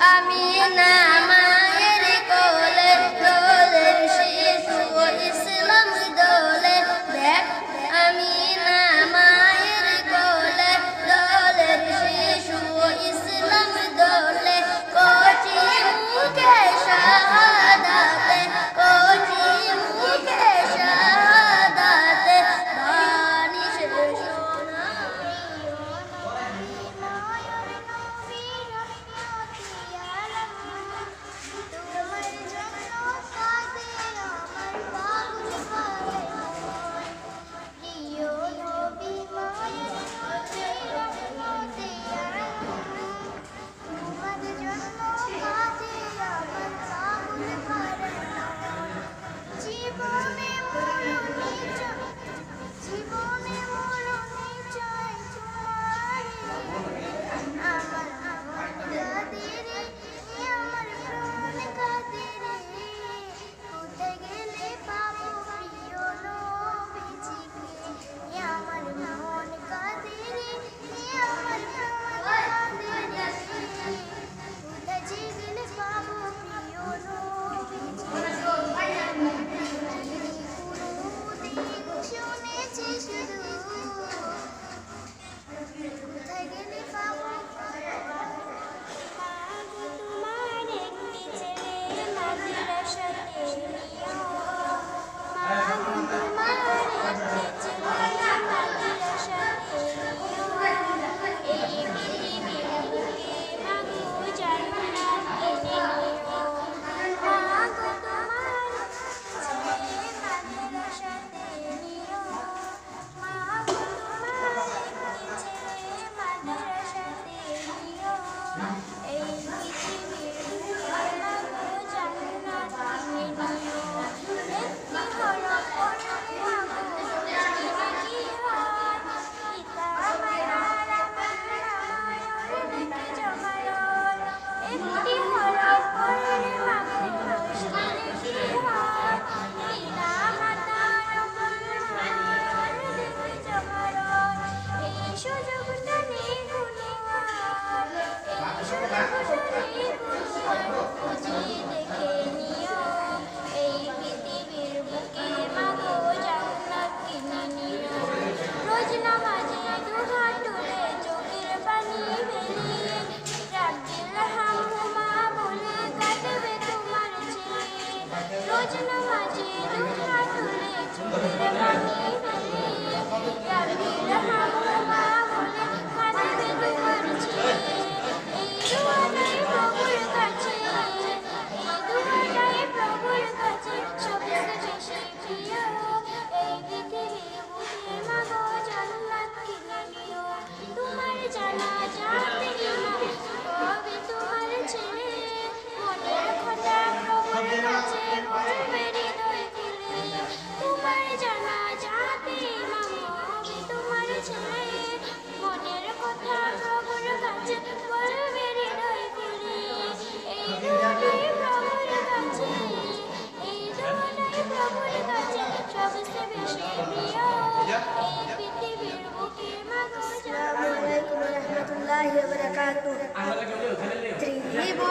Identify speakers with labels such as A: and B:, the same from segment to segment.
A: আমি না মায়ের কোলে দোলের শিশু ইসলাম দোলে দেখ আমি না মায়ের কোলে দোলের শিশু ইসলাম দোলে কচি মুখে শাহাদাতে কচি মুখে শাহাদাতে বাণী শেষ না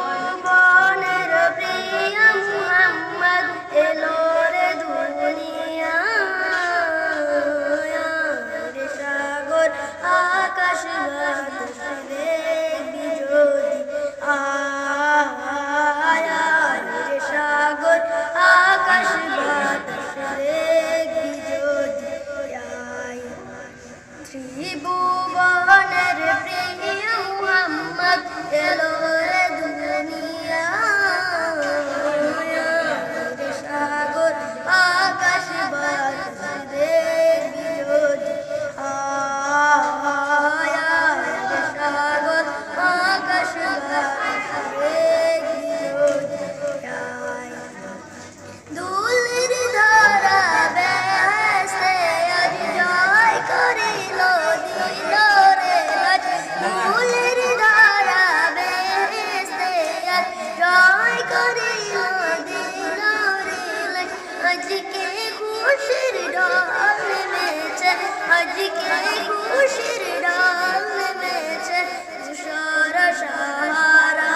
A: ত্রিভুবনের প্রিয় মুহাম্মদ এলো রে দুনিয়ায় সাগর আকাশ বাতাস দেখবি যদি আয় রে সাগর আকাশ বাতাস দেখবি যদি আয় ত্রিভুবনের প্রিয় মুহাম্মদ এলো রে দুনিয়ায় সাগর আকাশ বাতাস দেখবি যদি আয় রে সাগর আকাশ বাতাস দেখবি যদি আয় দুলের ধারা বেহেশতে আজ জয় করিল দিল রে লাজ দুলের ধারা বেহেশতে আজ জয় করিল দিল রে লাজ আজকে খুশির ঢল নেমেছে আজকে খুশির ঢল নেমেছে তুষার সাহারা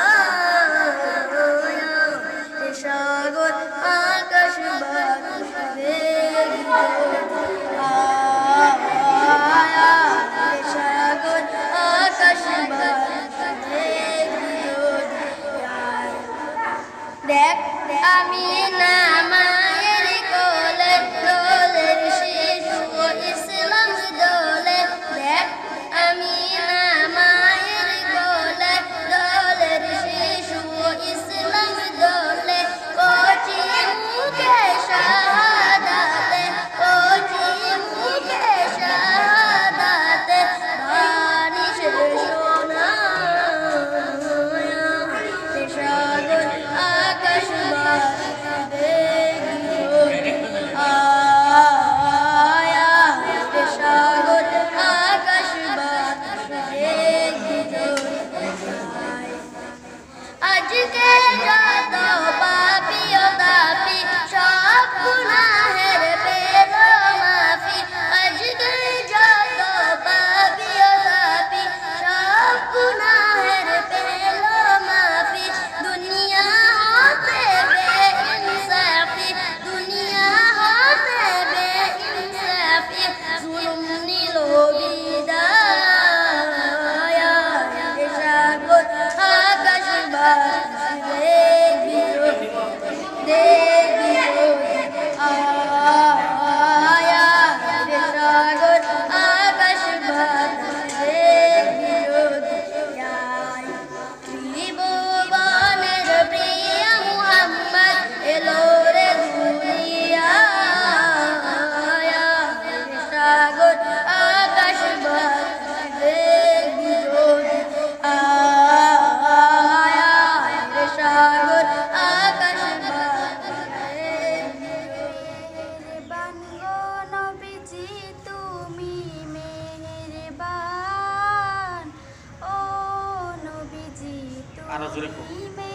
A: দেখ আমি না মায়ের কোলে দোলের শিশু ইসলাম দোলে দেখ আমি না মায়ের কোলে দোলের শিশু ইসলাম দোলে কচি মুখে শাহাদাতে কচি মুখে শাহাদাতে বাণী শোনা সাগর আকাশ বাতাসে আয়া সাগর আকাশ বাতাসে আজকে যত পাপী ও তাপী সব গুনাহের পেল মাফি আজকে যত পাপী ও তাপী সব গুনাহের পেল মাফি দুনিয়া হতে বেইনসাফি দুনিয়া হতে বেইনসাফি জুলুম নিল বিদায় সাগর আকাশ বাতাসে দেবী আয়া সাগর আকাশ বাতাসে ত্রিভুবনের প্রিয় মুহাম্মদ এলো রে দুনিয়ায় সাগর আকাশ বাতাসে আয়া সাগর আকাশ বাতাসে
B: মেহেরবান গো নবীজি তুমি মেহেরবান ও নবীজি
C: আরো জোরে
B: তুমি